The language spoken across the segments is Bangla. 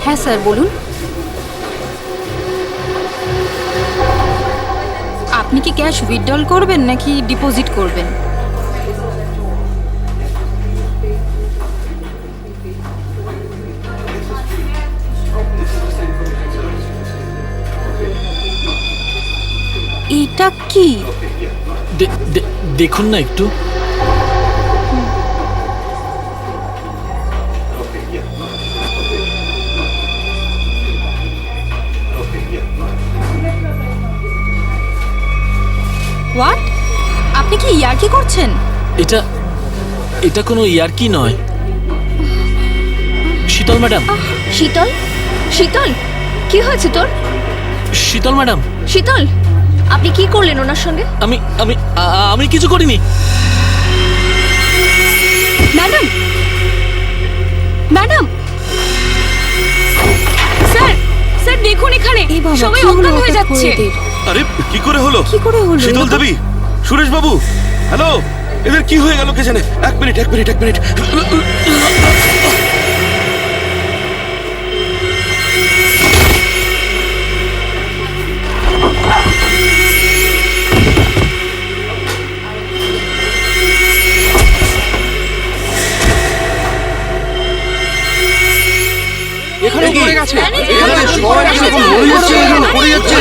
হ্যাঁ স্যার বলুন। আপনি কি ক্যাশ উইথড্রল করবেন নাকি ডিপোজিট করবেন? এটা কি? দেখুন না একটু। হোয়াট? আপনি কি ইয়ার্কি করছেন? এটা এটা কোনো ইয়ার্কি নয়। শীতল ম্যাডাম। শীতল, শীতল, কি হয়েছে তোর? শীতল ম্যাডাম। শীতল, আপনি কি করলেন ওনার সঙ্গে? আমি আমি আমি কিছু করিনি। ম্যাডাম, ম্যাডাম, স্যার, স্যার দেখুন এখানে সবাই অজ্ঞান হয়ে যাচ্ছে। আরে কি করে হলো? কি করে হলো? শীতল দেবী, সুরেশ বাবু, হ্যালো, এদের কি হয়ে গেল কে জানে? এক মিনিট। এখানে পড়ে গেছে। এখানে সবাই এখন মরে যাচ্ছে, পড়ে যাচ্ছে।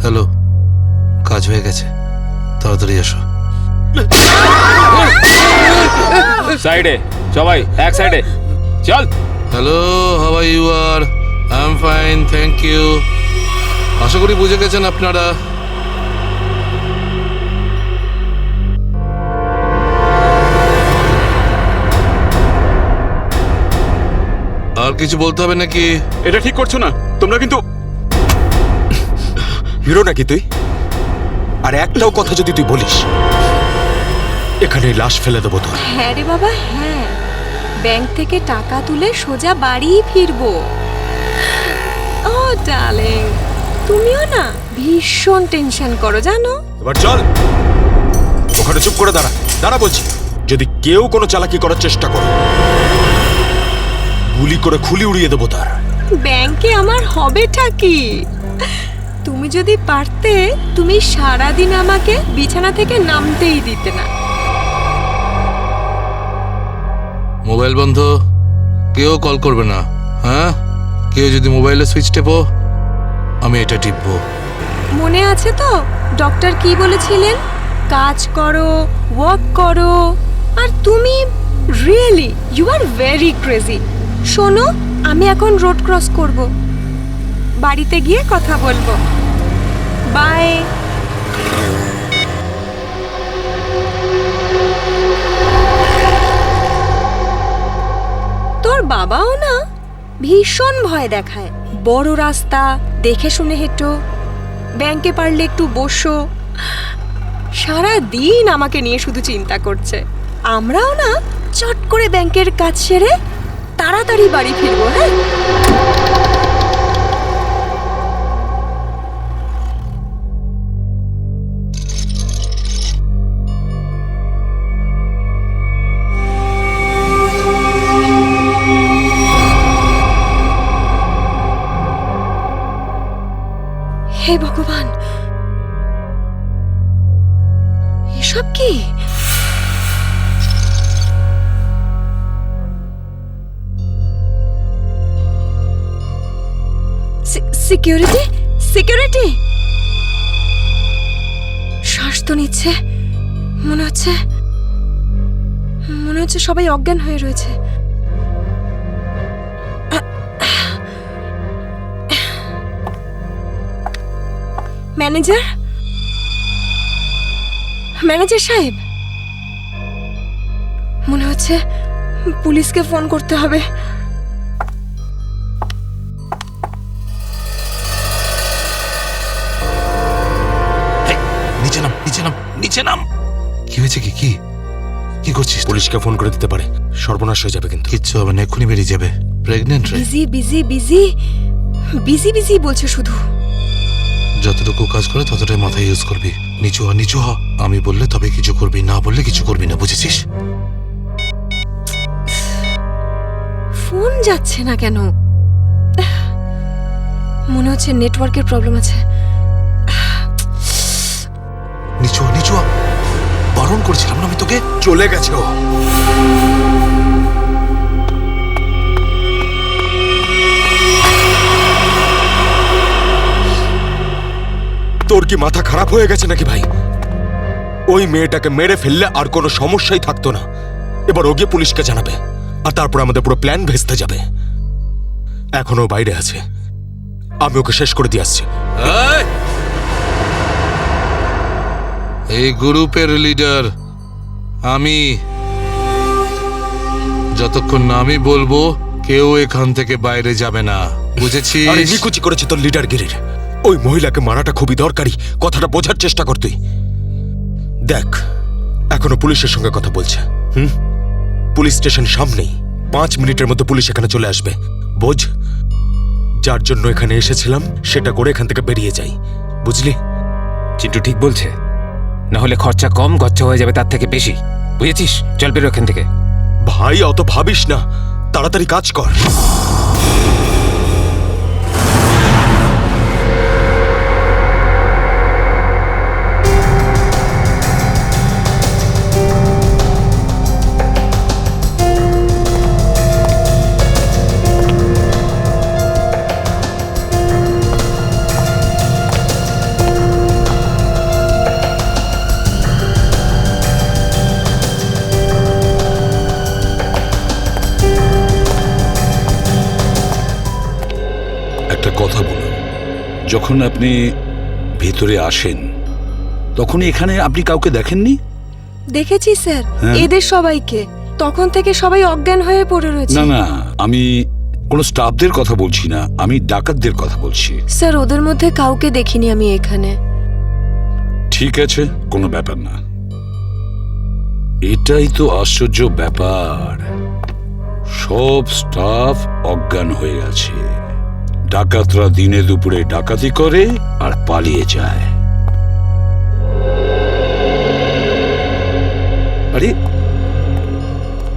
হ্যালো, কাজ হয়ে গেছে, তাড়াতাড়ি এসো। সাইডে সবাই, এক সাইডে চল। Hello, how are you? R I am fine, thank you. আশা করি বুঝে গেছেন আপনারা। আর কিছু বলতে হবে নাকি? এটা ঠিক করছো না তোমরা কিন্তু। হিরো নাকি তুই? আর একটাও কথা যদি তুই বলিস, এখানে লাশ ফেলে দেবো তোর। হ্যাঁ রে বাবা, হ্যাঁ, ব্যাংক থেকে টাকা তুলে সোজা বাড়ি ফিরবো। ও ডার্লিং, তুমিও না ভীষণ টেনশন করো জানো। এবার চল, ওখানে চুপ করে দাঁড়া, দাঁড়া বলছি। যদি কেউ কোনো চালাকি করার চেষ্টা করে, গুলি করে খুলি উড়িয়ে দেবো তার। ব্যাংকে আমার হবেটা কি? তুমি যদি পারতে, তুমি সারাদিন আমাকে বিছানা থেকে নামতেই দিতে না। মোবাইল বন্ধ, কেউ কল করবে না। হ্যাঁ, কেউ যদি মোবাইলে সুইচ টেপো, আমি এটা টিপবো। মনে আছে তো ডক্টর কি বলেছিলেন? কাজ করো, ওয়ার্ক করো। আর তুমি really you are very crazy. শোনো, আমি এখন রোড ক্রস করব, বাড়িতে গিয়ে কথা বলবো। বাই। তোর বাবাও না ভীষণ ভয় দেখায়। বড় রাস্তা দেখে শুনে হেঁটো, ব্যাংকে পারলে একটু বসো। সারা দিন আমাকে নিয়ে শুধু চিন্তা করছে। আমরাও না চট করে ব্যাংকের কাজ সেরে তাড়াতাড়ি বাড়ি ফিরবো। হ্যাঁ, হে ভগবান, এসব কি? Security, security. শ্বাস তো নিচ্ছে, মনে হচ্ছে সবাই অজ্ঞান হয়ে রয়েছে। ম্যানেজার, ম্যানেজার সাহেব, মনে হচ্ছে পুলিশকে ফোন করতে হবে। নিচে নাম, নিচে নিচে নাম। কি হয়েছে? কি কি কি করছিস? পুলিশকে ফোন করে দিতে পারে, সর্বনাশ হয়ে যাবে কিন্তু। কিচ্ছু হবে না, এক্ষুনি বেরিয়ে যাবে। প্রেগনেন্ট রে। Busy busy busy busy busy বলছে শুধু। যতটুকু কাজ করে ততটাই মাথায় ইউজ করবি। নিচু হ, নিচু হ। আমি বললে তবে কিছু করবি, না বললে কিছু করবি না, বুঝেছিস? ফোন যাচ্ছে না কেন? মনে হচ্ছে নেটওয়ার্কের প্রবলেম আছে। নিচু হ, নিচু হ। বারণ করছিলাম না আমি তোকে? চলে গেছে ও। তোর কি মাথা খারাপ হয়ে গেছে নাকি ভাই? ওই মেয়েটাকে মেরে ফেললে আর কোনো সমস্যাই থাকতো না। এবার ও গিয়ে পুলিশকে জানাবে, আর তারপর আমাদের পুরো প্ল্যান ভেস্তে যাবে। এখনো বাইরে আছে, আমি ওকে শেষ করে দিয়ে আসছি। এই গ্রুপের লিডার আমি। যতক্ষণ না আমি বলবো কেউ এখান থেকে বাইরে যাবে না, বুঝেছিস? আরে নিকুচি করেছে তোর লিডারগিরির। ওই মহিলাকে মারাটা খুবই দরকারি, কথাটা বোঝার চেষ্টা কর তুই। দেখ, এখনো পুলিশের সঙ্গে কথা বলছে। পুলিশ স্টেশন সামনেই, 5 মিনিটের মধ্যে পুলিশ এখানে চলে আসবে। বোঝ, যার জন্য এখানে এসেছিলাম সেটা করে এখান থেকে বেরিয়ে যাই, বুঝলি? চিন্টু ঠিক বলছে, না হলে খরচা কম, গচ্ছা হয়ে যাবে তার থেকে বেশি, বুঝেছিস? চল বেরো এখান থেকে। ভাই অত ভাবিস না, তাড়াতাড়ি কাজ কর। একটা কথা বলুন, যখন আপনি ভেতরে আসেন তখন এখানে আপনি কাউকে দেখেননি? দেখেছি স্যার, হ্যাঁ। এদের সবাইকে। তখন থেকে সবাই অজ্ঞান হয়ে পড়ে রয়েছে। না না, আমি কোনো স্টাফদের কথা বলছি না, আমি ডাকাতদের কথা বলছি। স্যার, ওদের মধ্যে কাউকে দেখিনি আমি এখানে। ঠিক আছে, কোনো ব্যাপার না। এটাই তো আশ্চর্য ব্যাপার, সব স্টাফ অজ্ঞান হয়ে আছে। ডাকাতরা দিনে দুপুরে ডাকাতি করে আর পালিয়ে যায়। আরে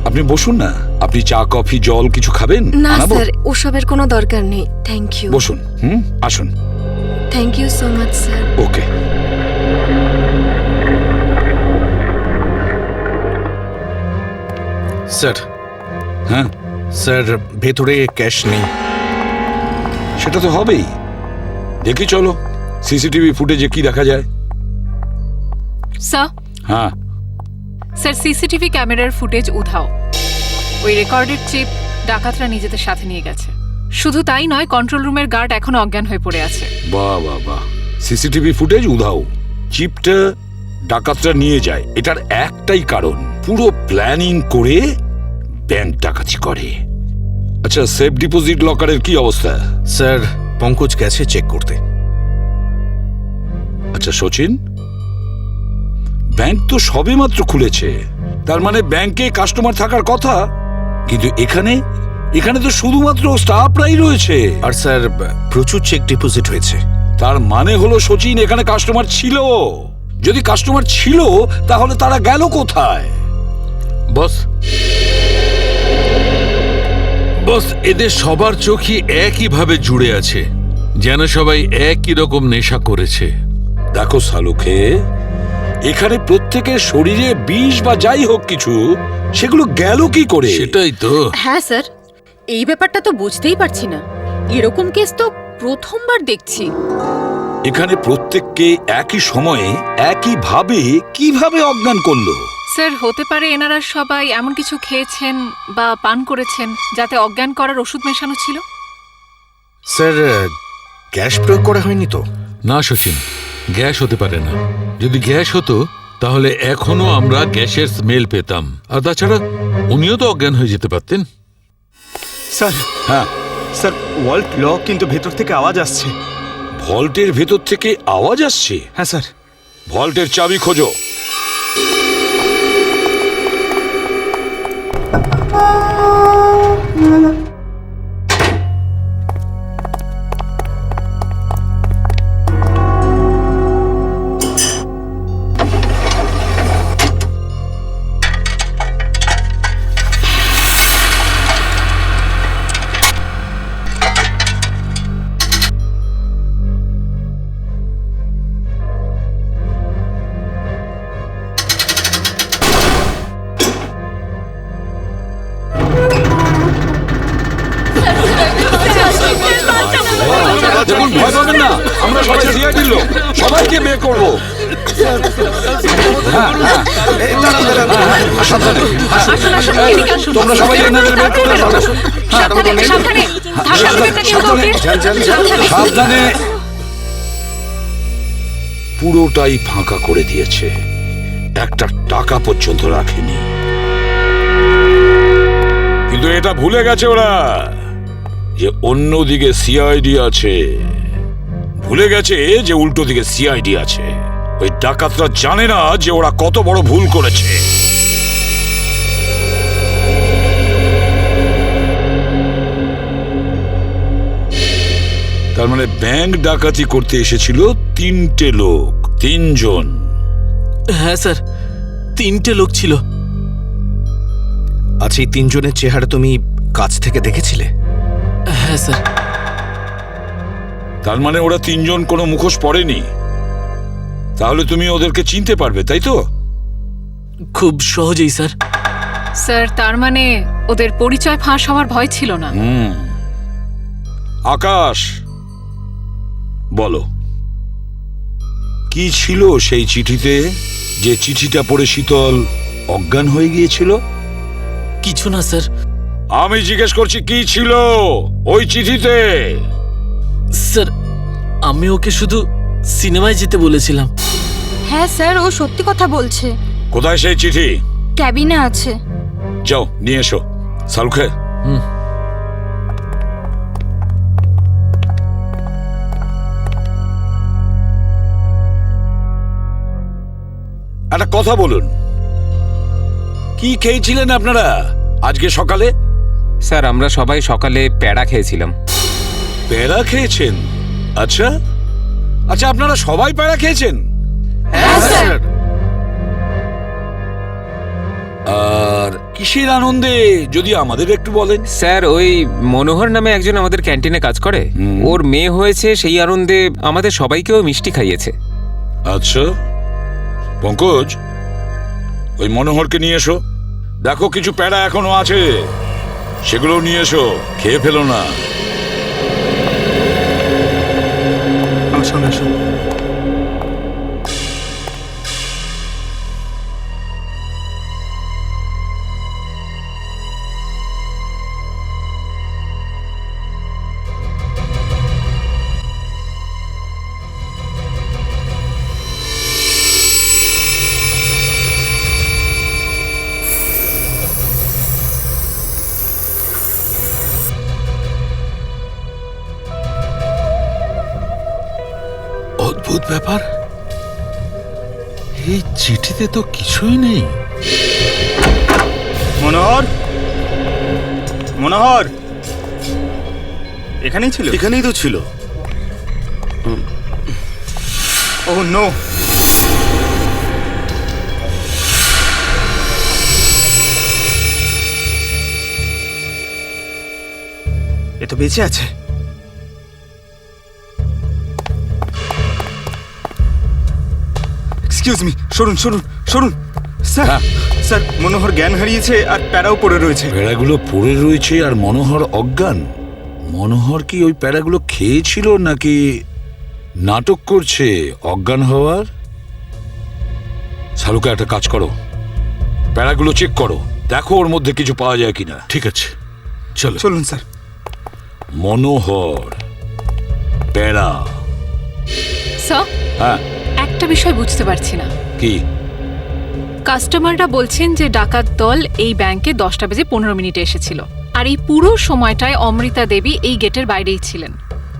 আপনি বসুন না, আপনি চা কফি জল কিছু খাবেন? না আনাবো? স্যার, ওসবের কোনো দরকার নেই। Thank you. বসুন, আসুন। Thank you so much sir. Okay. Sir, হ্যাঁ স্যার ভেতরে ক্যাশ নেই। সেটা তো হবেই। দেখি চলো সিসিটিভি ফুটেজে কি দেখা যায়। স্যার, হ্যাঁ স্যার, সিসিটিভি ক্যামেরার ফুটেজ উধাও। ওই রেকর্ডেড চিপ ডাকাতরা নিজেদের সাথে নিয়ে গেছে। শুধু তাই নয়, কন্ট্রোল রুমের গার্ড এখনো অজ্ঞান হয়ে পড়ে আছে। বাহ বাহ বাহ, সিসিটিভি ফুটেজ উধাও, চিপটা ডাকাতরা নিয়ে যায়। এটার একটাই কারণ, পুরো প্ল্যানিং করে ব্যাংক ডাকাতি করে। আচ্ছা, সেফ ডিপোজিট লকারের কি অবস্থা? স্যার, পঙ্কজ গেছে চেক করতে। আচ্ছা সচিন, ব্যাংক তো সবেমাত্র খুলেছে, তার মানে ব্যাংকে কাস্টমার থাকার কথা, কিন্তু এখানে তো শুধুমাত্র স্টাফরাই রয়েছে। আর স্যার, প্রচুর চেক ডিপোজিট হয়েছে। তার মানে হলো সচিন, এখানে কাস্টমার ছিল। যদি কাস্টমার ছিল তাহলে তারা গেল কোথায়? বস, বস, এদের সবার চোখই একইভাবে জুড়ে আছে, যেন সবাই একই রকম নেশা করেছে। দেখো সালুকে, এখানে প্রত্যেকের শরীরে বিষ বা যাই হোক কিছু, সেগুলো গেল কি করে? সেটাই তো। হ্যাঁ স্যার, এই ব্যাপারটা তো বুঝতেই পারছি না। এরকম কেস তো প্রথমবার দেখছি। এখানে প্রত্যেককে একই সময়ে একইভাবে কিভাবে অজ্ঞান করলো? স্যার, হতে পারে এনারা সবাই এমন কিছু খেয়েছেন বা পান করেছেন যাতে অজ্ঞান করার ওষুধ মেশানো ছিল। স্যার, গ্যাস প্রয়োগ করা হয়নি তো? না সচিন, গ্যাস হতে পারে না। যদি গ্যাস হতো তাহলে এখনো আমরা গ্যাসের স্মেল পেতাম। আর তাছাড়া উনিও তো অজ্ঞান হয়ে যেতে পারতেন। স্যার, হ্যাঁ স্যার, ওয়াল্ট লক, কিন্তু ভেতর থেকে আওয়াজ আসছে। ভল্টের ভেতর থেকে আওয়াজ আসছে? হ্যাঁ স্যার। ভল্টের চাবি খোঁজো। দেখুন, ভয় পাবেন না, আমরা সবাই সিআইডির লোক, সবাইকে বের করবো। তোমরা সবাই এনাদের বের করে দাও। সাবধানে। পুরোটাই ফাঁকা করে দিয়েছে, একটা টাকা পর্যন্ত রাখেনি। কিন্তু এটা ভুলে গেছে ওরা যে অন্যদিকে সিআইডি আছে। ভুলে গেছে যে উল্টো দিকে সিআইডি আছে। ওই ডাকাতরা জানে না যে ওরা কত বড় ভুল করেছে। তার মানে ব্যাংক ডাকাতি করতে এসেছিল 3টে লোক, 3 জন। হ্যাঁ স্যার, 3টে লোক ছিল। আচ্ছা, এই 3 জনের চেহারা তুমি কাছ থেকে দেখেছিলে? হ্যাঁ স্যার। তার মানে ওরা 3 জন কোনো মুখোশ পরেনি। তাহলে তুমি ওদেরকে চিনতে পারবে, তাই তো? খুব সহজেই স্যার। স্যার, তার মানে ওদের পরিচয় ফাঁস হওয়ার ভয় ছিল না। আকাশ, বলো কি ছিল সেই চিঠিতে, যে চিঠিটা পড়ে শীতল অজ্ঞান হয়ে গিয়েছিল? কিছু না স্যার। আমি জিজ্ঞেস করছি কি ছিল ওই চিঠিতে? স্যার, আমি ওকে শুধু সিনেমায় যেতে বলেছিলাম। হ্যাঁ স্যার, ও সত্যি কথা বলছে। কোথায় সেই চিঠি? ক্যাবিনে আছে। যাও নিয়ে এসো। সালুখে, একটা কথা বলুন, কি খেয়েছিলেন আপনারা আজকে সকালে? স্যার, আমরা সবাই সকালে প্যাড়া খেয়েছিলাম। প্যাড়া খেয়েছেন? আচ্ছা আচ্ছা, আপনারা সবাই প্যাড়া খেয়েছেন? হ্যাঁ স্যার। আর কিসের আনন্দে যদি আমাদের একটু বলেন? স্যার, ওই মনোহর নামে একজন আমাদের ক্যান্টিনে কাজ করে, ওর মেয়ে হয়েছে, সেই আনন্দে আমাদের সবাইকেও মিষ্টি খাইয়েছে। আচ্ছা পঙ্কজ, ওই মনোহরকে নিয়ে এসো। দেখো কিছু প্যাড়া এখনো আছে, সেগুলো নিয়ে এসো, খেয়ে ফেলো না। আসুন আসুন। অদ্ভুত ব্যাপার, এই চিঠিতে তো কিছুই নেই। মনোহর, মনোহর এখানেই ছিল? এখানেই তো ছিল। Oh no. এ তো বেঁচে আছে। এক্সকিউজ মি, সরুন সরুন সরুন। স্যার, স্যার, মনোহর জ্ঞান হারিয়েছে আর প্যারাও পড়ে রয়েছে। প্যাড়াগুলো পড়ে রয়েছে আর মনোহর অজ্ঞান। মনোহর কি ওই প্যাড়াগুলো খেয়েছিল নাকি নাটক করছে অজ্ঞান হওয়ার? শালুকা, একটা কাজ করো, প্যাড়াগুলো চেক করো, দেখো ওর মধ্যে কিছু পাওয়া যায় কিনা। ঠিক আছে, চলো। চলুন স্যার। মনোহর, প্যাড়া। স্যার, হ্যাঁ, একটা বিষয় বুঝতে পারছি না। কি? কাস্টমাররা বলছেন যে ডাকাত দল এই ব্যাংকে 10টা বেজে 15 মিনিটে এসেছিল, আর এই পুরো সময়টায় অমৃতা দেবী এই গেটের বাইরেই ছিলেন।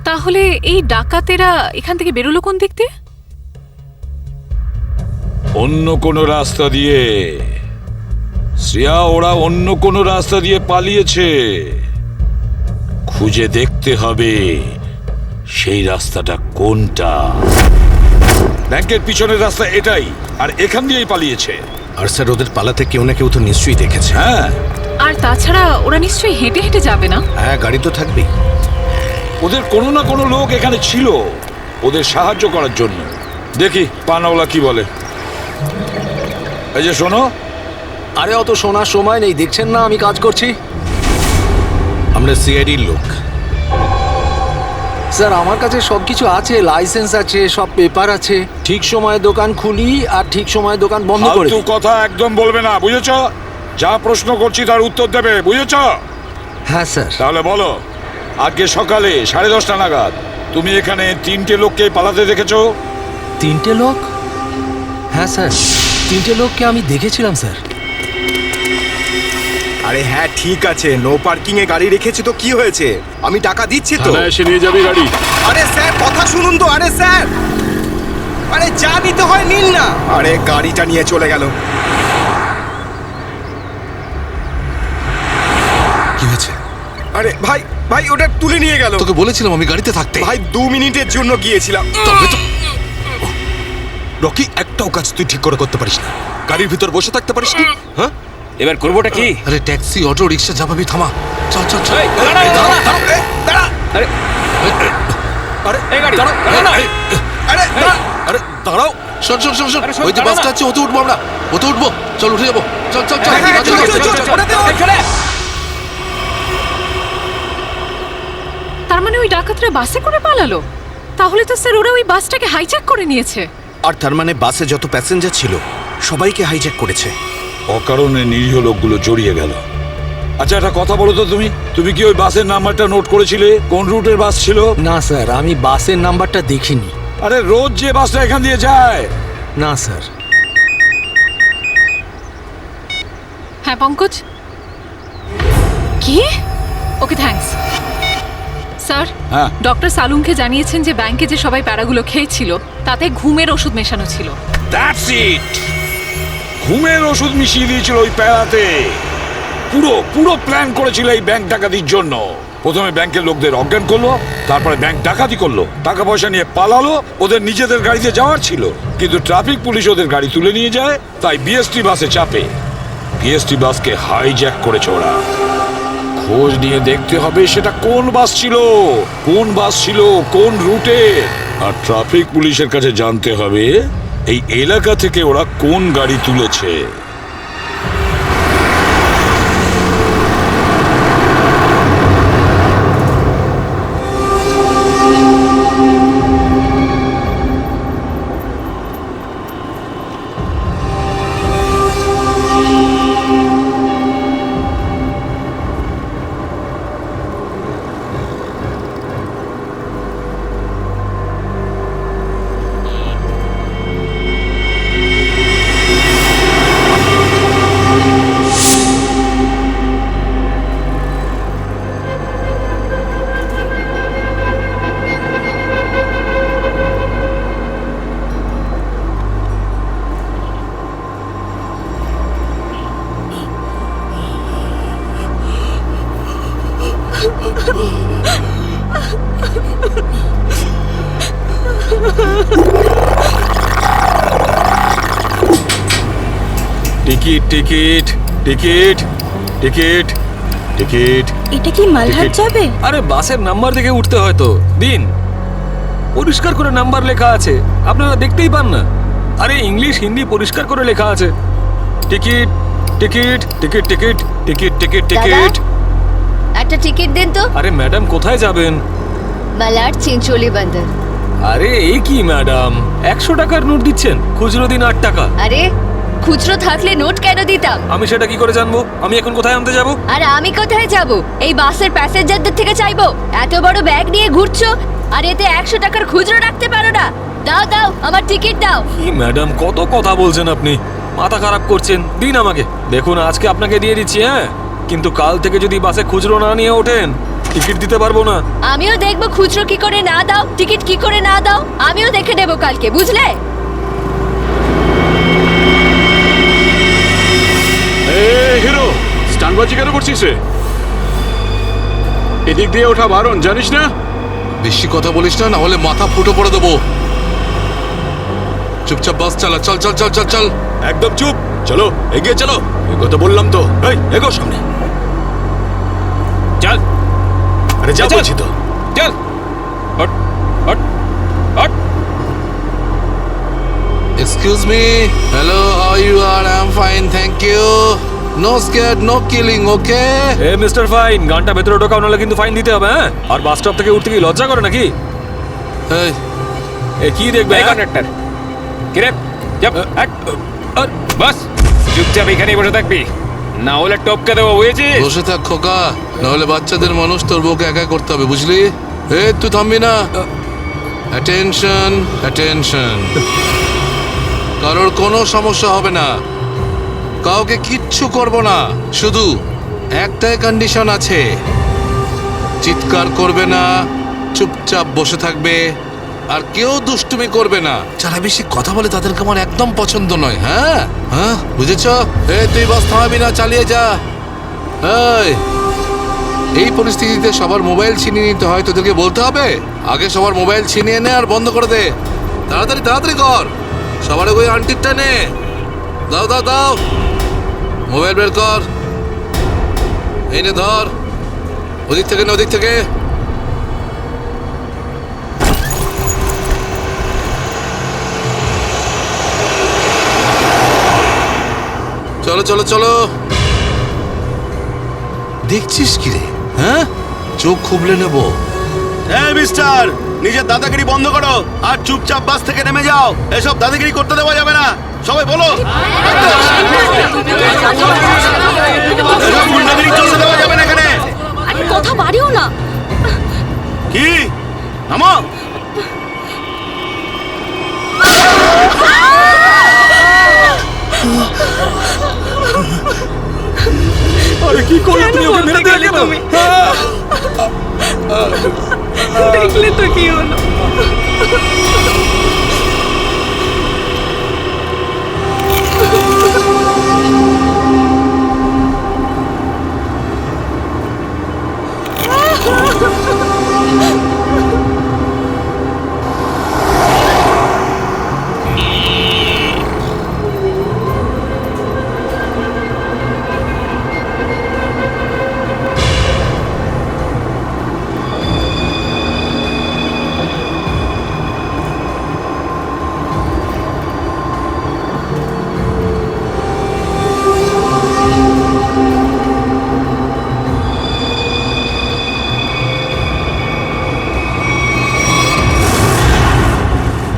তাহলে এই ডাকাতেরা এখান থেকে বেরোলো কোন দিক দিয়ে? অন্য কোনো রাস্তা দিয়ে। শ্রেয়া ওরা অন্য কোনো রাস্তা দিয়ে পালিয়েছে, খুঁজে দেখতে হবে সেই রাস্তাটা কোনটা। ব্যাংকের পিছনের রাস্তা এটাই, আর এখান দিয়েই পালিয়েছে। আর স্যার ওদের পালাতে কেউ না কেউ তো নিশ্চয়ই দেখেছে। হ্যাঁ, আর তাছাড়া ওরা নিশ্চয়ই হেঁটে হেঁটে যাবে না। হ্যাঁ, গাড়ি তো থাকবেই। ওদের কোনো না কোনো লোক এখানে ছিল ওদের সাহায্য করার জন্য। দেখি পানাওয়ালা কি বলে। এই যে শোনো, আরে অত শোনার সময় নেই, দেখছেন না আমি কাজ করছি। আমরা সিআইডির লোক স্যার। আমার কাছে সবকিছু আছে, লাইসেন্স আছে, সব পেপার আছে। ঠিক সময়ে দোকান খুলি আর ঠিক সময়ে দোকান বন্ধ করে ফালতু দিই। কথা একদম বলবে না, বুঝেছো? যা প্রশ্ন করছি তার উত্তর দেবে, বুঝেছো? হ্যাঁ স্যার। তাহলে বলো, আজকে সকালে 10:30 নাগাদ তুমি এখানে 3টে লোককে পালাতে দেখেছো? 3টে লোক? হ্যাঁ স্যার, 3টে লোককে আমি দেখেছিলাম স্যার। আরে হ্যাঁ ঠিক আছে, নো পার্কিং এ গাড়ি রেখেছি তো কি হয়েছে? আমি টাকা দিচ্ছি তো। এসে নিয়ে যাবি গাড়ি। আরে স্যার কথা শুনুন তো। আরে স্যার, আরে যা নিতে হয় নিন না। আরে গাড়িটা নিয়ে চলে গেল। কি হয়েছে? আরে ভাই ভাই ওটা তুলে নিয়ে গেল। তোকে বলেছিলাম আমি গাড়িতে থাকতে। ভাই 2 মিনিটের জন্য গিয়েছিলাম। তবে তো রকি, একটাও কাজ তুই ঠিক করে করতে পারিস না। গাড়ির ভিতর বসে থাকতে পারিস না? হ্যাঁ, এবার করবোটা কি? আরে ট্যাক্সি, অটো, রিক্সা যা পাবি থামা। চল চল চল। আরে আরে এই গাড়ি দাঁড়াও, দাঁড়াও না। আরে আরে দাঁড়াও। শোন শোন শোন শোন, আরে শোন, ওই যে দাঁড়া বাসটা না। আছে ওতে উঠবো আমরা। ওতে উঠবো, চল উঠে যাবো। চল চল চল হ্যাঁ, চল, চল, চল, চল, চল, চল, চল। চল, চল। তার মানে ওই ডাকাতরা বাসে করে পালালো? তাহলে তো স্যার ওরা ওই বাসটাকে হাইজ্যাক করে নিয়েছে। আর তার মানে বাসে যত প্যাসেঞ্জার ছিল সবাইকে হাইজ্যাক করেছে। অকারণে নিরীহ লোকগুলো জড়িয়ে গেল। আচ্ছা একটা কথা বলো তো, তুমি কি ওই বাসের নাম্বারটা নোট করেছিলে? কোন রুটের বাস ছিল? না স্যার, আমি বাসের নাম্বারটা দেখিনি। আরে রোজ যে বাসটা এখান দিয়ে যায়। না স্যার। হ্যাঁ পঙ্কজ, কি? Okay thanks sir. হ্যাঁ। ডক্টর সালুনকে জানিয়েছেন যে ব্যাংকে যে সবাই প্যারাগুলো খেয়েছিল তাতে ঘুমের ওষুধ মেশানো ছিল। That's it. ঘুমের ওষুধ মিশিয়ে দিয়েছিল ওই প্যারাতে। পুরো পুরো প্ল্যান করেছিল এই ব্যাংক ডাকাতির জন্য। প্রথমে ব্যাংকের লোকদের অজ্ঞান করলো, তারপরে ব্যাংক ডাকাতি করলো, টাকা পয়সা নিয়ে পালালো। ওদের নিজেদের গাড়িতে যাওয়ার ছিল, কিন্তু ট্রাফিক পুলিশ ওদের গাড়ি তুলে নিয়ে যায়, তাই বিএসটি বাসে চাপে। বিএসটি বাসকে হাইজ্যাক করেছে ওরা। খোঁজ নিয়ে দেখতে হবে সেটা কোন বাস ছিল, কোন রুটে। আর ট্রাফিক পুলিশের কাছে জানতে হবে এই এলাকা থেকে ওরা কোন গাড়ি তুলেছে। Ticket ticket ticket ticket ticket. এটা কি মালহাট যাবে? আরে বাসের নাম্বার দেখে উঠতে হয় তো। দিন, পরিষ্কার করে নাম্বার লেখা আছে, আপনারা দেখতেই পান না? আরে ইংলিশ হিন্দি পরিষ্কার করে লেখা আছে। Ticket ticket ticket ticket ticket ticket ticket. একটা টিকিট দিন তো। আরে ম্যাডাম কোথায় যাবেন? মালাড চিনচোলি বন্দর। আরে এই কি ম্যাডাম, 100 টাকার নোট দিচ্ছেন, খুচরো দিন 8 টাকা। আরে খুচরো থাকলে নোট কেন দিতাম? আমি সেটা কি করে জানবো? আমি এখন কোথায় আনতে যাব? আর আমি কোথায় যাব? এই বাসের প্যাসেঞ্জারদের থেকে চাইবো? এত বড় ব্যাগ নিয়ে ঘুরছো আর এতে 100 টাকার খুচরো রাখতে পারো না? দাও দাও, আমার টিকিট দাও। কি ম্যাডাম, কত কথা বলছেন আপনি, মাথা খারাপ করছেন। দিন আমাকে। দেখুন আজকে আপনাকে দিয়ে দিচ্ছি, হ্যাঁ, কিন্তু কাল থেকে যদি বাসে খুচরো না নিয়ে ওঠেন টিকিট দিতে পারবো না। আমিও দেখবো খুচরো কি করে না দাও, টিকিট কি করে না দাও, আমিও দেখে নেবো কালকে, বুঝলে? এই হিরো স্টানবাজি কেন করছিস রে? এদিক দিয়ে ওঠা বারণ, জানিস না? বেশি কথা বলিস না, না হলে মাথা ফুটো করে দেবো। চুপচাপ বাস চালা, চল চল চল চল চল। একদম চুপ, চলো এগিয়ে চলো। এই কথা বললাম তো, এই এগো সামনে। চল আরে যা বলছি তো। চল হট হট হট। Excuse me, hello, how you R? I am fine, thank you. No scared, no killing, okay? এ মিস্টার ফাইন, গানটা ভেতরে ঢোকাও, নাহলে কিন্তু ফাইন দিতে হবে। হ্যাঁ, আর বাস স্টপ থেকে উঠতে কি লজ্জা করে নাকি? এই এ কি দেখবে কন্ডাক্টর? কিরে চাপ বাস, চুপচাপ এখানেই বসে থাকবি, না হলে টপকে দেবো, বুঝেছিস? বসে থাক খোকা, নাহলে বাচ্চাদের মানুষ তোর বউকে একা করতে হবে, বুঝলি? এই তুই থামবি না। Attention attention. কারোর কোনো সমস্যা হবে না, কাউকে কিচ্ছু করব না। শুধু একটাই কন্ডিশন আছে, চিৎকার করবে না, চুপচাপ বসে থাকবে, আর কেউ দুষ্টুমি করবে না। যারা বেশি কথা বলে তাদেরকে আমার একদম পছন্দ নয়। হ্যাঁ হ্যাঁ, বুঝেছ? তুই বাস থামাবি না, চালিয়ে যা। এই পরিস্থিতিতে সবার মোবাইল ছিনিয়ে নিতে হয়, তোদেরকে বলতে হবে? আগে সবার মোবাইল ছিনিয়ে নে আর বন্ধ করে দে। তাড়াতাড়ি তাড়াতাড়ি কর, সবার ওই আন্টিরটা নে। দাও দাও দাও, মোবাইল বের কর। এই নে ধর, ওদিক থেকে না ওদিক থেকে। চলো চলো চলো। দেখছিস কি রে? হ্যাঁ, চোখ খুবলে নেব। এই মিস্টার, নিজের দাদাগিরি বন্ধ করো আর চুপচাপ বাস থেকে নেমে যাও। এসব দাদাগিরি করতে দেওয়া যাবে না, সবাই বলো। এসব গুন্ডাগিরি চলতে দেওয়া যাবে না এখানে। কথা বাড়িও না। কি নামো। আরে কি করলে তুমি? ওকে মেরে দিলে কেন? দেখলে তো কি হলো।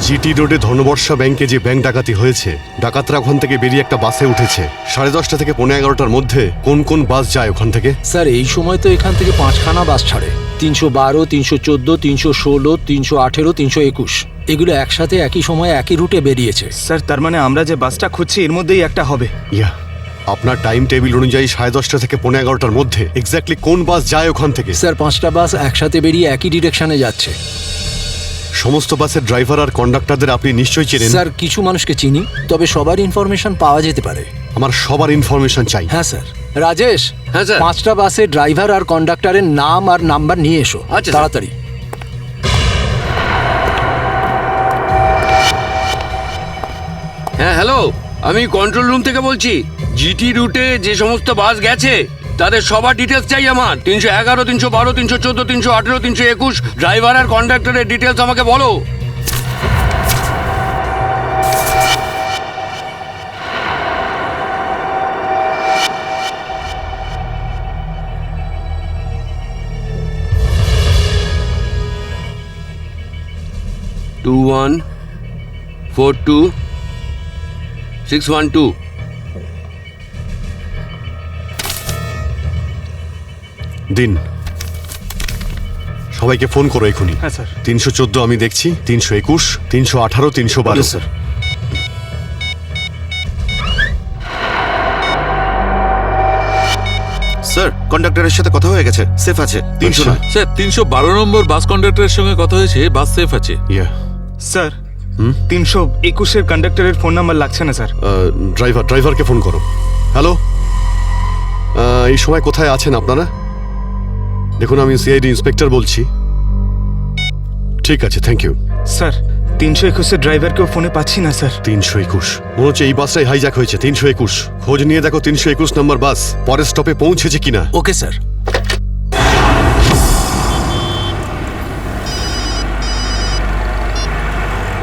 জিটি রোডে ধনবর্ষা ব্যাংকে যে ব্যাংক ডাকাতি হয়েছে, ডাকাতরা ওখান থেকে বেরিয়ে একটা বাসে উঠেছে। 10:30 থেকে 11:15টার মধ্যে কোন কোন বাস যায় ওখান থেকে? স্যার এই সময় তো এখান থেকে 5খানা বাস ছাড়ে, 312, 314, 316, 318, 321। এগুলো একসাথে একই সময় একই রুটে বেরিয়েছে। স্যার, তার মানে আমরা যে বাসটা খুঁজছি এর মধ্যেই একটা হবে। ইয়া, আপনার টাইম টেবিল অনুযায়ী 10:30 থেকে 11:15টার মধ্যে এক্স্যাক্টলি কোন বাস যায় ওখান থেকে? স্যার 5টা বাস একসাথে বেরিয়ে একই ডিরেকশনে যাচ্ছে। সমস্ত বাসের ড্রাইভার আর কন্ডাক্টরদের আপনি নিশ্চয়ই চেনেন? স্যার কিছু মানুষকে চিনি, তবে সবার ইনফরমেশন পাওয়া যেতে পারে। আমার সবার ইনফরমেশন চাই। হ্যাঁ স্যার। রাজেশ, হ্যাঁ স্যার। 5টা বাসের ড্রাইভার আর কন্ডাক্টরের নাম আর নাম্বার নিয়ে এসো। আচ্ছা, স্যার। তাড়াতাড়ি। হ্যাঁ হ্যালো, আমি কন্ট্রোল রুম থেকে বলছি। জিটি রুটে যে সমস্ত বাস গেছে তাদের সবার ডিটেলস চাই আমার। 311, 312, 314, 318, 321 ড্রাইভার আর কন্ডাক্টরের ডিটেলস আমাকে বলো। Two 142-612। দিন, সবাইকে ফোন করো এখনই। হ্যাঁ স্যার। 314 আমি দেখছি, 321, 318, 312। স্যার। স্যার, কন্ডাক্টরের সাথে কথা হয়ে গেছে, সেফ আছে। 309। স্যার 312 নম্বর বাস কন্ডাক্টরের সঙ্গে কথা হয়েছে, বাস সেফ আছে। ইয়া, স্যার 321-এর কন্ডাক্টরের ফোন নাম্বার লাগছে না স্যার। ড্রাইভারকে ফোন করো। হ্যালো, এই সময় কোথায় আছেন আপনারা? দেখুন, আমি সিআইডি ইন্সপেক্টর বলছি। ঠিক আছে, থ্যাংক ইউ। স্যার 321 ড্রাইভারকেও ফোনে পাচ্ছি না স্যার। 321 মনে হচ্ছে এই বাসটাই হাইজ্যাক হয়েছে। 321 খোঁজ নিয়ে দেখো 321 নম্বর বাস পরের স্টপে পৌঁছেছে কিনা। Okay sir.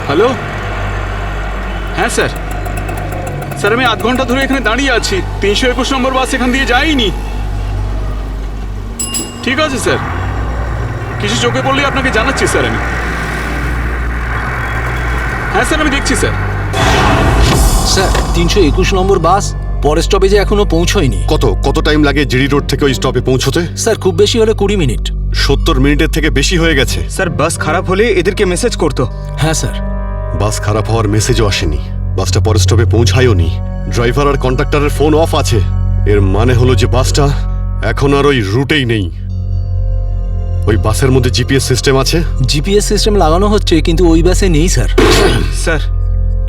হ্যালো, হ্যাঁ স্যার। স্যার আমি আধ ঘন্টা ধরে এখানে দাঁড়িয়ে আছি, 321 নম্বর বাস এখান দিয়ে যায়নি। ঠিক আছে স্যার, কিছু চোখে পড়লে আপনাকে জানাচ্ছি স্যার আমি। হ্যাঁ স্যার, আমি দেখছি স্যার। স্যার 321 নম্বর বাস পরের স্টপেজে এখনো পৌঁছয়নি। কত টাইম লাগে জিডি রোড থেকে ওই স্টপে পৌঁছতে? স্যার খুব বেশি হলে 20 মিনিট। 70 মিনিটের থেকে বেশি হয়ে গেছে। স্যার বাস খারাপ হলে এদেরকে মেসেজ করতো। হ্যাঁ স্যার। বাস খারাপ হওয়ার মেসেজও আসেনি, বাসটা পরের স্টপে পৌঁছায়ও নি। ড্রাইভার আর কন্ডাক্টরের ফোন অফ আছে। এর মানে হলো যে বাসটা এখন আর ওই রুটেই নেই। ওই বাসের মধ্যে জিপিএস সিস্টেম আছে? জিপিএস সিস্টেম লাগানো হচ্ছে, কিন্তু ওই বাসে নেই স্যার। স্যার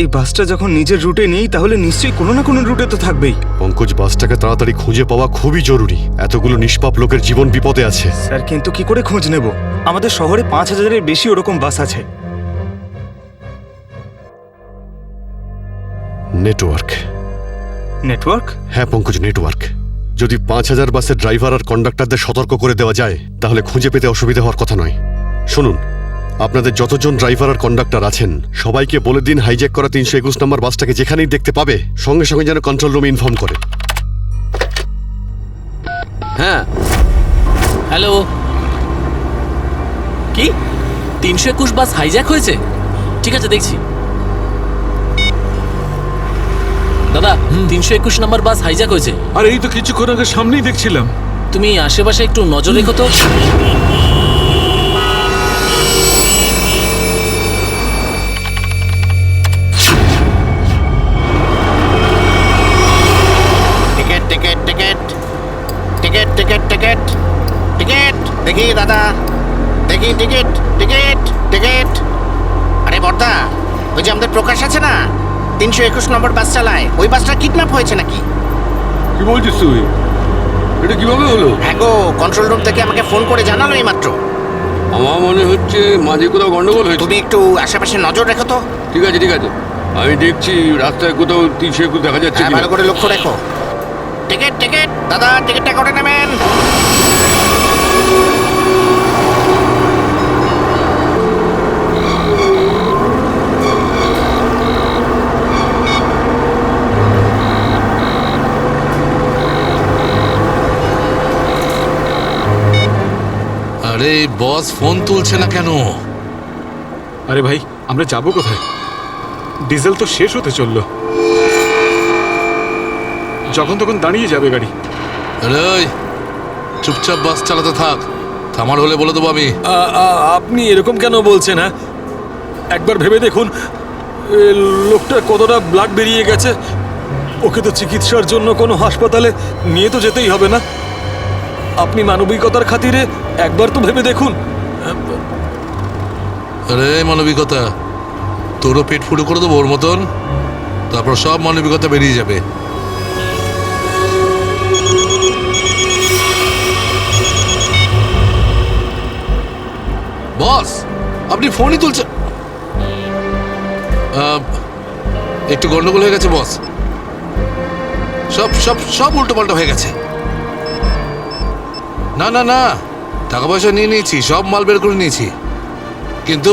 এই বাসটা যখন নিজের রুটে নেই তাহলে নিশ্চয়ই কোনো না কোনো রুটে তো থাকবেই। পঙ্কজ, বাসটাকে তাড়াতাড়ি খুঁজে পাওয়া খুবই জরুরি। এতগুলো নিষ্পাপ লোকের জীবন বিপদে আছে। স্যার কিন্তু কি করে খোঁজ নেব? আমাদের শহরে 5000-এর বেশি ওরকম বাস আছে। নেটওয়ার্ক। নেটওয়ার্ক? হ্যাঁ পঙ্কজ, নেটওয়ার্ক। যদি 5000 বাসের ড্রাইভার আর কন্ডাক্টরদের সতর্ক করে দেওয়া যায় তাহলে খুঁজে পেতে অসুবিধা হওয়ার কথা নয়। শুনুন, আপনাদের যতজন ড্রাইভার আর কন্ডাক্টর আছেন সবাইকে বলে দিন হাইজ্যাক করা 321 নম্বর বাসটাকে যেখানেই দেখতে পাবে সঙ্গে সঙ্গে যেন কন্ট্রোল রুমে ইনফর্ম করে। হ্যাঁ হ্যালো, কি 321 বাস হাইজ্যাক হয়েছে? ঠিক আছে, দেখছি। দাদা 321 নম্বর বাস হাইজ্যাক হয়েছে। আর এই তো কিছুক্ষণ আগে সামনেই দেখছিলাম। তুমি আশেপাশে একটু নজর রেখো তো। Ticket ticket ticket ticket ticket ticket ticket দেখি দাদা, দেখি টিকিট টিকিট টিকিট। আরে বর্দা, ওই যে আমাদের প্রকাশ আছে না, 321 নম্বর বাস চালায়, ওই বাসটা কিডন্যাপ হয়েছে নাকি? কি বলছিস তুই? এটা কিভাবে হলো? হ্যাঁ গো, কন্ট্রোল রুম থেকে আমাকে ফোন করে জানালো এই মাত্র। আমার মনে হচ্ছে মাঝে কোথাও গন্ডগোল হয়েছে। তুমি একটু আশেপাশে নজর রেখো তো। ঠিক আছে ঠিক আছে, আমি দেখছি রাস্তায় কোথাও 321 দেখা যাচ্ছে হ্যাঁ, কিনা। ভালো করে লক্ষ্য রেখো। টিকিট টিকিট দাদা, টিকিটটা করে নেবেন। আরে বস ফোন তুলছে না কেন? আরে ভাই, আমরা যাবো কোথায়? ডিজেল তো শেষ হতে চললো, যখন তখন দাঁড়িয়ে যাবে গাড়ি। আরে চুপচাপ বাস চালাতে থাক, থামার হলে বলে দেবো আমি। আপনি এরকম কেন বলছেন? হ্যাঁ, একবার ভেবে দেখুন, লোকটার কতটা ব্লাড বেরিয়ে গেছে। ওকে তো চিকিৎসার জন্য কোনো হাসপাতালে নিয়ে তো যেতেই হবে না? আপনি মানবিকতার খাতিরে একবার তো ভেবে দেখুন। আরে মানবিকতা, তোরও পেট ফুটো করে দেবো ওর মতন, তারপর সব মানবিকতা বেরিয়ে যাবে। বস আপনি ফোনই তুলছেন। একটু গন্ডগোল হয়ে গেছে বস, সব সব সব উল্টো পাল্টা হয়ে গেছে। না না না, টাকা পয়সা নিয়ে নিয়েছি, সব মাল বের করে নিয়েছি, কিন্তু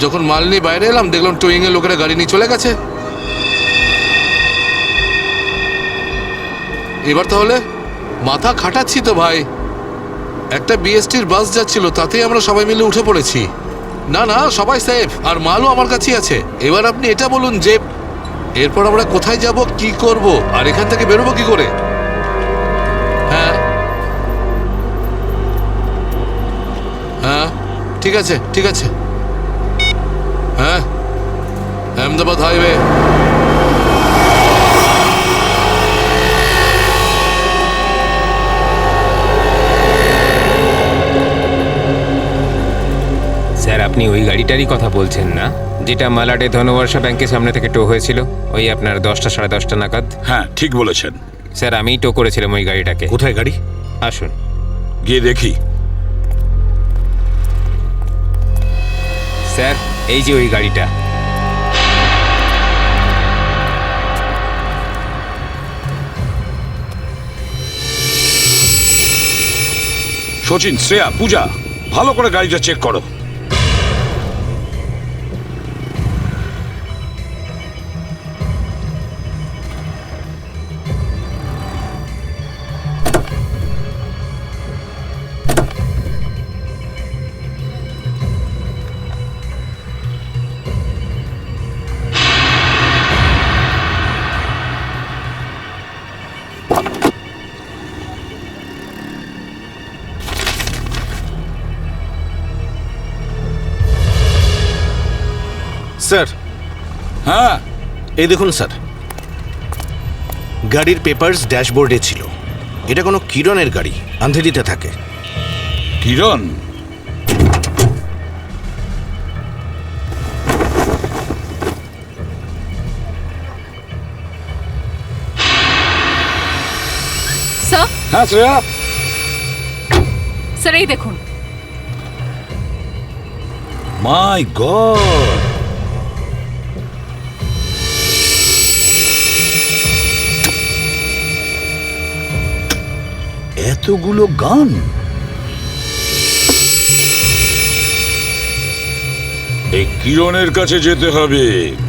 যখন মাল নিয়ে বাইরে এলাম দেখলাম টোয়িং এর লোকেরা গাড়ি নিয়ে চলে গেছে। এবার তাহলে মাথা খাটাচ্ছি তো ভাই। একটা বিএসটির বাস যাচ্ছিল, তাতেই আমরা সবাই মিলে উঠে পড়েছি। না না, সবাই সেফ, আর মালও আমার কাছেই আছে। এবার আপনি এটা বলুন যে এরপর আমরা কোথায় যাব, কি করব, আর এখান থেকে বেরোবো কি করে? হ্যাঁ হ্যাঁ, ঠিক আছে ঠিক আছে। হ্যাঁ, আহমেদাবাদ হাইওয়ে। স্যার আপনি ওই গাড়িটারই কথা বলছেন না, যেটা মালাডে ধনবর্ষা ব্যাংকের সামনে থেকে টো হয়েছিল, ওই আপনার 10টা সাড়ে 10টা নাগাদ? হ্যাঁ ঠিক বলেছেন। স্যার আমিই টো করেছিলাম ওই গাড়িটাকে। কোথায় গাড়ি? আসুন গিয়ে দেখি। স্যার, এই যে ওই গাড়িটা। সচিন, শ্রেয়া, পূজা, ভালো করে গাড়িটা চেক করো। স্যার। হ্যাঁ, এই দেখুন স্যার, গাড়ির পেপারস ড্যাশবোর্ডে ছিল। এটা কোনো কিরণের গাড়ি, আন্ধেরিতে থাকে। কিরণ? স্যার, হ্যাঁ শ্রেয়া। স্যার এই দেখুন। মাই গড, এতগুলো গান! এই কিরণের কাছে যেতে হবে।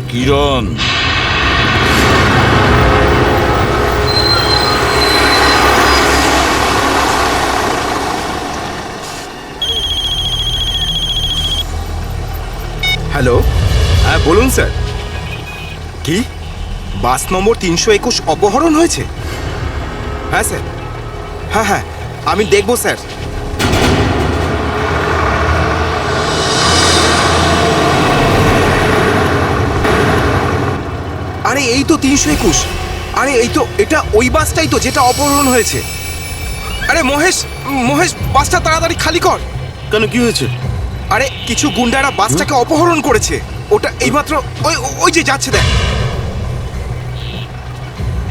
কিরণ, হ্যালো, হ্যাঁ বলুন স্যার। কি বাস নম্বর 321 অপহরণ হয়েছে? হ্যাঁ স্যার, হ্যাঁ হ্যাঁ আমি দেখব স্যার। আরে এই তো 321। আরে এই তো, এটা ওই বাসটাই তো যেটা অপহরণ হয়েছে। আরে মহেশ, মহেশ বাসটা তাড়াতাড়ি খালি কর। কেন, কি হয়েছে? আরে কিছু গুন্ডারা বাসটাকে অপহরণ করেছে। ওটা এইমাত্র ওই ওই যে যাচ্ছে, দেখ।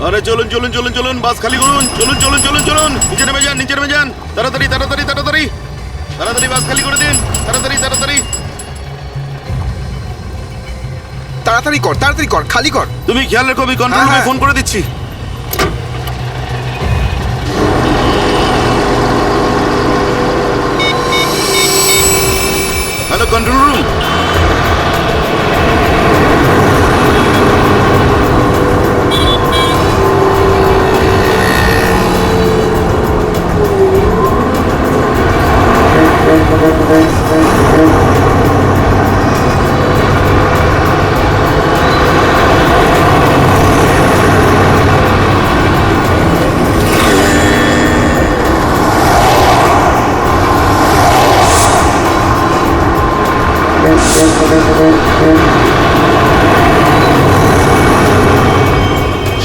আরে চলুন চলুন চলুন চলুন, বাস খালি করুন। চলুন চলুন চলুন চলুন, নিচে নেমে যান, নিচে নেমে যান। তাড়াতাড়ি তাড়াতাড়ি তাড়াতাড়ি তাড়াতাড়ি বাস খালি করে দিন। তাড়াতাড়ি তাড়াতাড়ি তাড়াতাড়ি কর, তাড়াতাড়ি কর, খালি কর। তুমি খেয়াল রেখো, আমি কন্ট্রোল রুমে ফোন করে দিচ্ছি। Hello control room.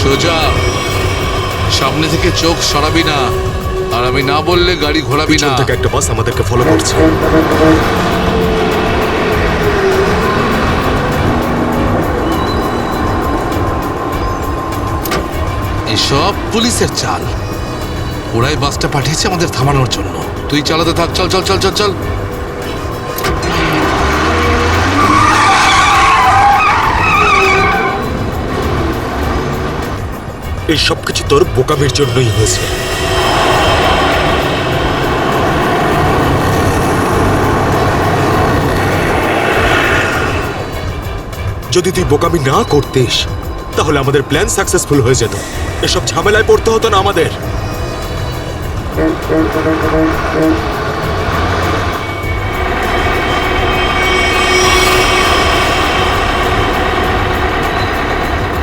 সোজা সামনে থেকে চোখ সরাবি না, আর আমি না বললে গাড়ি ঘোরাবি না। থেকে একটা বাস আমাদেরকে ফলো করছে। এসব পুলিশের চাল। ওরাই বাসটা পাঠিয়েছে আমাদের থামানোর জন্য। তুই চালাতে থাক, চল চল চল চল চল। এই সবকিছু তোর বোকামির জন্যই হয়েছে। যদি তুই বোকামি না করতিস তাহলে আমাদের প্ল্যান সাকসেসফুল হয়ে যেত। এসব ঝামেলায় পড়তে হতো না আমাদের।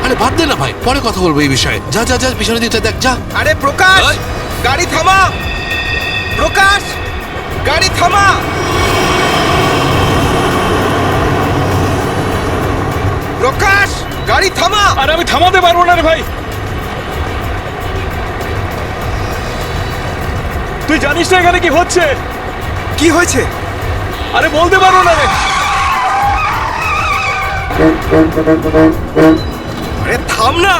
আরে বাদ দে না ভাই, পরে কথা বলবো এই বিষয়ে। যা যা যা, পিছনে দিকটা দেখ, যা। আরে প্রকাশ, গাড়ি থামা। প্রকাশ, গাড়ি থামা। প্রকাশ, গাড়ি থামা। আরে আমি থামাতে পারবো না রে ভাই। তুই জানিস না এখানে কি হচ্ছে? কি হয়েছে? আরে বলতে পারবো না রে। আরে থাম না।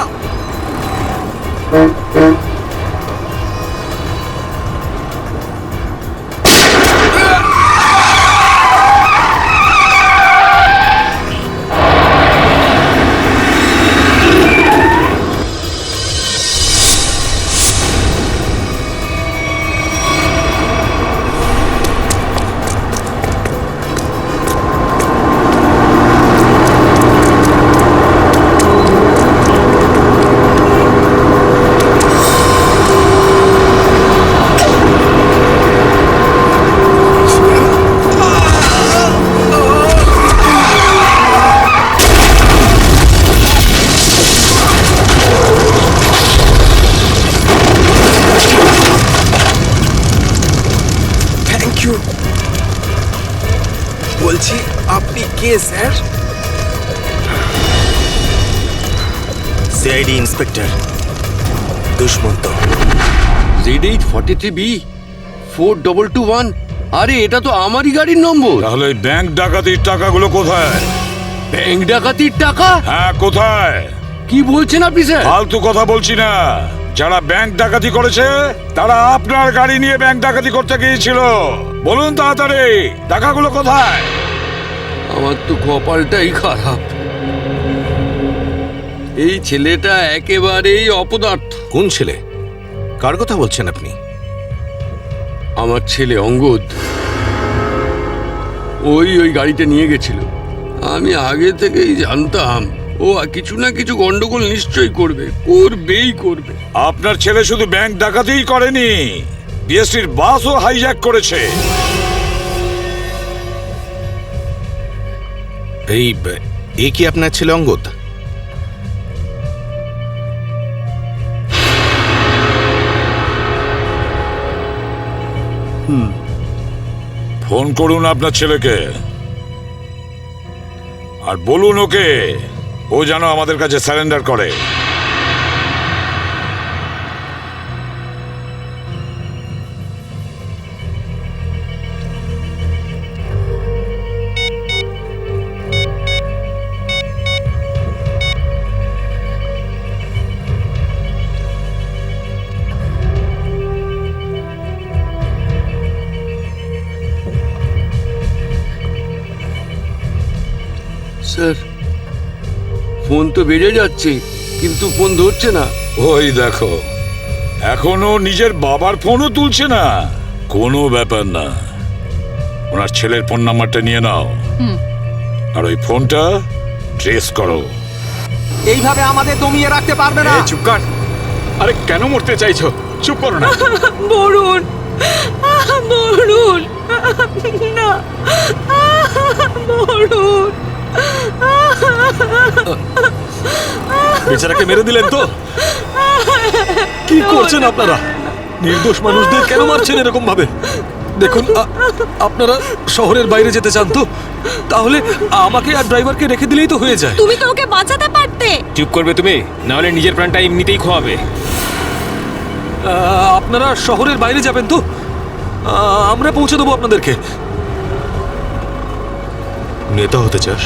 কে sir? CID inspector Dushmant. Z843B 4221। আরে এটা তো আমারই গাড়ির নম্বর। তাহলে ব্যাংক ডাকাতির টাকাগুলো কোথায়? ব্যাংক ডাকাতির টাকা? হ্যাঁ, কোথায়? কি বলছেন আপনি স্যার? ফালতু কথা বলছি না। যারা ব্যাংক ডাকাতি করেছে তারা আপনার গাড়ি নিয়ে ব্যাংক ডাকাতি করতে গিয়েছিল। বলুন তাড়াতাড়ি, টাকাগুলো কোথায়? আমার তো কপালটাই খারাপ। এই ছেলেটা একেবারেই অপদার্থ। কোন ছেলে? কার কথা বলছেন আপনি? আমার ছেলে অঙ্গদ। ওই গাড়িটা নিয়ে গেছিল। আমি আগে থেকেই জানতাম ও কিছু না কিছু গন্ডগোল নিশ্চয়ই করবে। আপনার ছেলে শুধু ব্যাংক ডাকাতিই করেনি, বিএসটির বাসও হাইজ্যাক করেছে। এই কি আপনার ছেলে অঙ্গদ? ফোন করুন আপনার ছেলেকে আর বলুন ওকে ও যেন আমাদের কাছে সারেন্ডার করে। স্যার, ফোন তো বেজে যাচ্ছে কিন্তু ফোন ধরছে না। ওই দেখো, এখনো নিজের বাবার ফোনও তুলছে না। কোনো ব্যাপার না, ওনার ছেলের ফোন নাম্বারটা নিয়ে নাও আর ওই ফোনটা ট্রেস করো। এইভাবে আমাদের দমিয়ে রাখতে পারবে না। চুপ কর। আরে কেন মরতে চাইছো? চুপ করো না। বরুণ, বরুণ, না, বরুণ। বেচারাকে মেরে দিলেন তো? কি করছেন আপনারা? নির্দোষ মানুষদের কেন মারছেন এরকম ভাবে? দেখুন, আপনারা শহরের বাইরে যেতে চান তো তাহলে আমাকে আর ড্রাইভারকে রেখে দিলেই তো হয়ে যায়। তুমি তো ওকে বাঁচাতে পারতে। চুপ করবে তুমি, না হলে নিজের প্রাণটা এমনিতেই খোয়াবে। আপনারা শহরের বাইরে যাবেন তো? আমরা পৌঁছে দেবো আপনাদেরকে। নেতা হতে চাস?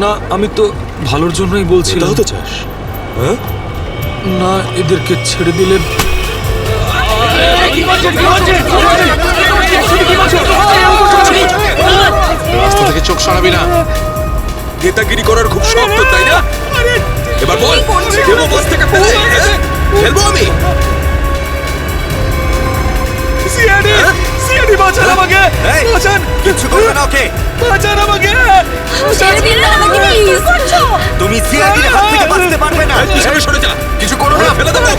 না, আমি তো ভালোর জন্যই বলছি। নেতা হতে চাস? হ্যাঁ, না, এদেরকে ছেড়ে দিলে রাস্তা থেকে চোখ সরাবি না। নেতাগিরি করার খুব শখ তো, তাই না? এবার বল, দেবো বাস থেকে ফেলে? ফেলবো আমি? সিআইডি বাঁচান আমাকে, বাঁচান। কিছু করবে না ওকে, বাঁচান আমাকে। ছেড়ে দিন না আমাকে, প্লিজ। তুমি সিআইডির হাত থেকে বাঁচতে পারবে না। পিছনে সরে যা, কিছু করো না, ফেলে দেবো।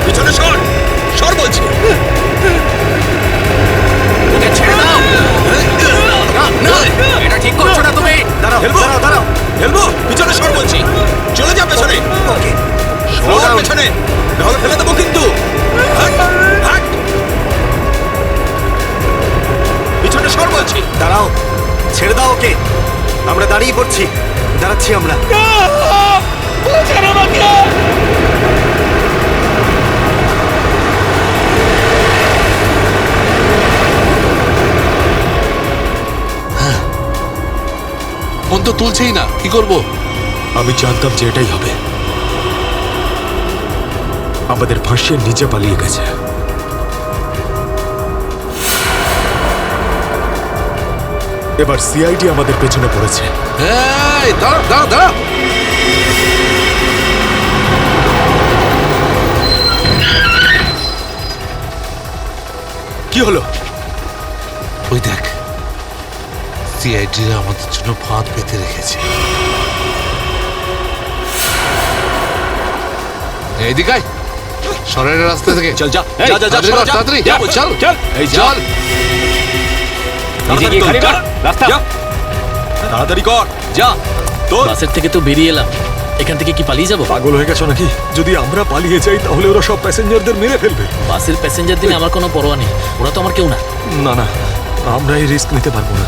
পিছনে সর, সর বলছি। ওকে ছেড়ে দাও। না, এটা ঠিক করছো না তুমি। দাঁড়াও, দাঁড়াও, দাঁড়াও। ফেলবো, পিছনে সর বলছি। চলে যা পেছনে। ওকে, সর পেছনে, নাহলে ফেলে দেবো কিন্তু। হাট, হাট। পিছনে সর বলছি। দাঁড়াও, ছেড়ে দাও ওকে। আমরা দাঁড়িয়ে পড়ছি, দাঁড়াচ্ছি আমরা। ফোন তো তুলছেই না, কি করব? আমি জানতাম যে এটাই হবে। আমাদের ফাঁসিয়ে নিচে পালিয়ে গেছে। এবার সিআইডি আমাদের পেছনে পড়েছে। এই দাঁড়া দাঁড়া দাঁড়া। কি হলো? ওই দেখ, সিআইডিরা আমাদের জন্য ফাঁদ পেতে রেখেছে। এইদিকে আয়, শহরের রাস্তা থেকে। চল যা, যা, যা, তাড়াতাড়ি কর, তাড়াতাড়ি চল চল। এই চল। নিজে গিয়ে খালি কর, রাস্তা। তাড়াতাড়ি কর, যা। তোর বাসের থেকে তো বেরিয়ে এলাম, এখান থেকে কি পালিয়ে যাবো? পাগল হয়ে গেছো নাকি? যদি আমরা পালিয়ে যাই তাহলে ওরা সব প্যাসেঞ্জারদের মেরে ফেলবে। বাসের প্যাসেঞ্জার দিনে আমার কোনো পরোয়া নেই, ওরা তো আমার কেউ না। না না, আমরা এই রিস্ক নিতে পারবো না।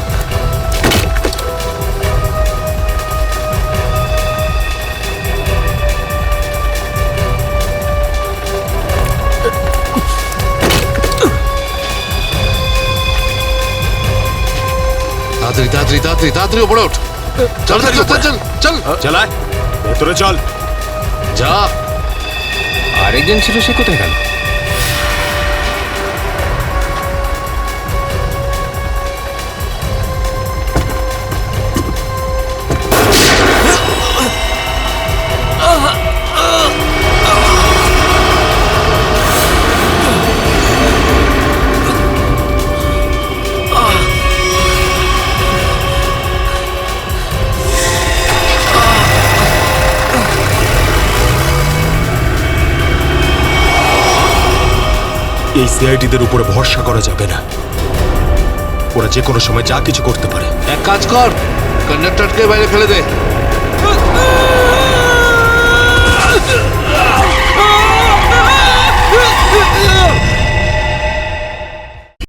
তাড়াতাড়ি তাড়াতাড়ি তাড়াতাড়ি ওপরে ওঠ। চল চল চল চল চল চালায় ভেতরে চল। যা। আরেকজন ছিল, সে কোথায় গেল? এই সিআইডিদের উপরে ভরসা করা যাবে না, ওরা যে কোনো সময় যা কিছু করতে পারে। এক কাজ কর, কন্ডাক্টরকে বাইরে ফেলে দে।